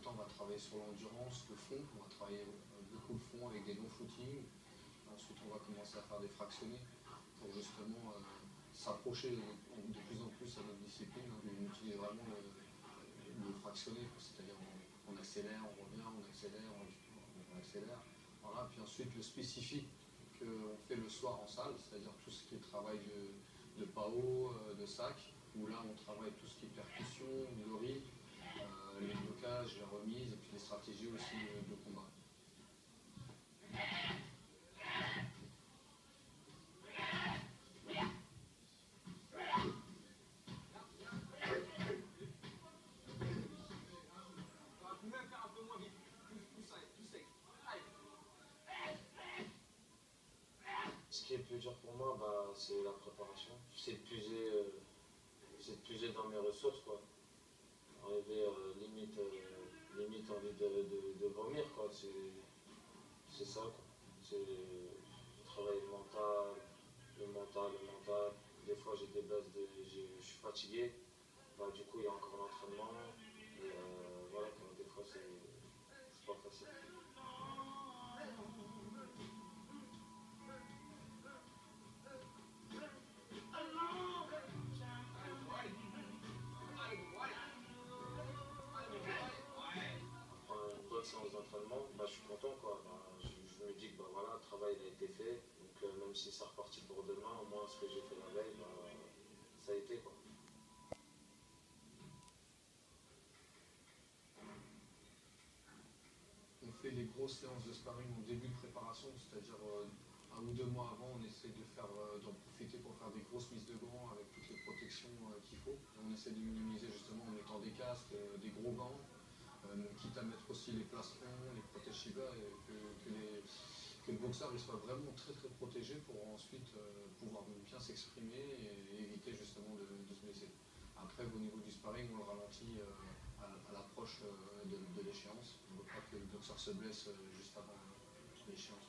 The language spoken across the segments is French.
temps, on va travailler sur l'endurance, le fond. On va travailler beaucoup le fond avec des longs footings. Ensuite, on va commencer à faire des fractionnés pour justement s'approcher de plus en plus à notre discipline. On utilise vraiment le fractionné, c'est-à-dire on accélère, on revient, on accélère, on accélère. Voilà. Puis ensuite, le spécifique qu'on fait le soir en salle, c'est-à-dire tout ce qui est travail de PAO, de sac, où là on travaille tout ce qui est percussion, le rythme, les blocages, les remises, et puis les stratégies aussi de combat. Ce qui est plus dur pour moi, c'est la préparation. C'est de puiser dans mes ressources, quoi. Arriver limite envie de vomir, quoi. C'est ça, quoi. C'est travailler le mental. Des fois j'ai des baisses je suis fatigué. Du coup il y a encore l'entraînement. Et voilà, quoi. Des fois c'est pas facile. Séance d'entraînement, je suis content, quoi. Je me dis que voilà, le travail a été fait, donc même si c'est reparti pour demain, au moins ce que j'ai fait la veille, ça a été, quoi. On fait des grosses séances de sparring au début de préparation, c'est-à-dire 1 ou 2 mois avant, on essaie d'en profiter pour faire des grosses mises de gants avec toutes les protections qu'il faut. On essaie de minimiser justement en mettant des casques, des gros gants, quitte à mettre aussi les plastrons, les protèges Shiba, et que le boxeur il soit vraiment très très protégé pour ensuite pouvoir bien s'exprimer et éviter justement de se blesser. Après, au niveau du sparring, on le ralentit à l'approche de l'échéance. On ne veut pas que le boxeur se blesse juste avant l'échéance.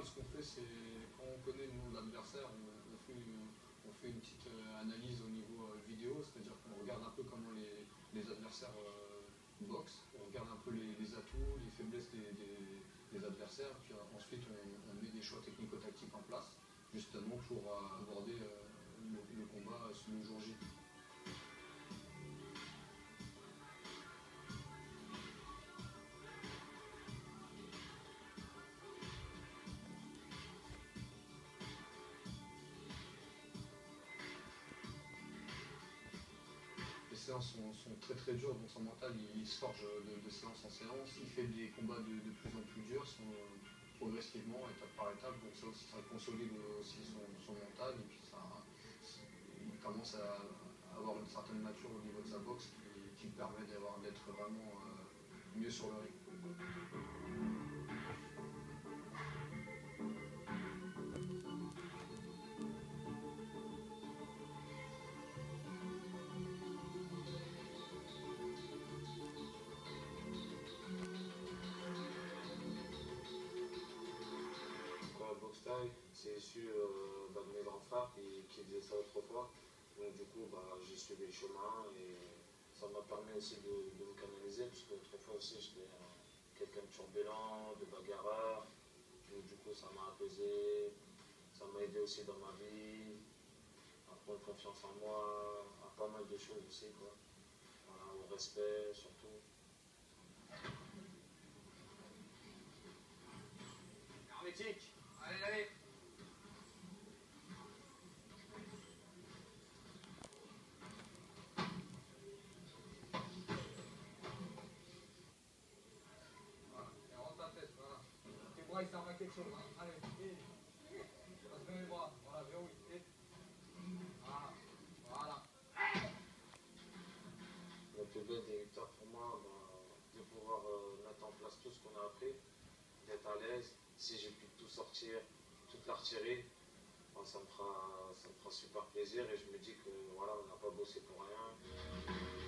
Ce qu'on fait, c'est quand on connaît le nom de l'adversaire, on fait une petite analyse au niveau vidéo, c'est-à-dire qu'on regarde un peu comment les adversaires boxent, on regarde un peu les atouts, les faiblesses des adversaires, puis ensuite on met des choix technico-tactiques en place, justement pour aborder le combat sur le jour J. Les séances sont très très dures, donc son mental il se forge de séance en séance, il fait des combats de plus en plus durs, progressivement, étape par étape, donc ça aussi ça consolide aussi son mental, et puis il commence à avoir une certaine nature au niveau de sa boxe qui lui permet d'être vraiment mieux sur le ring. C'est issu de mes grands frères qui faisaient ça autrefois. Donc du coup, j'ai suivi le chemin et ça m'a permis aussi de me canaliser, parce qu'autrefois aussi j'étais quelqu'un de turbulent, de bagarreur. Donc du coup, ça m'a apaisé, ça m'a aidé aussi dans ma vie, à prendre confiance en moi, à pas mal de choses aussi, quoi. Voilà, au respect surtout. Hermétique, allez. Il servent à quelque chose. Hein. Allez, passe bien les bras. Voilà, verrouille. Voilà. La plus belle des victoires pour moi, de pouvoir mettre en place tout ce qu'on a appris, d'être à l'aise. Si j'ai pu tout sortir, toute l'artillerie, ça me fera super plaisir et je me dis que voilà, on n'a pas bossé pour rien.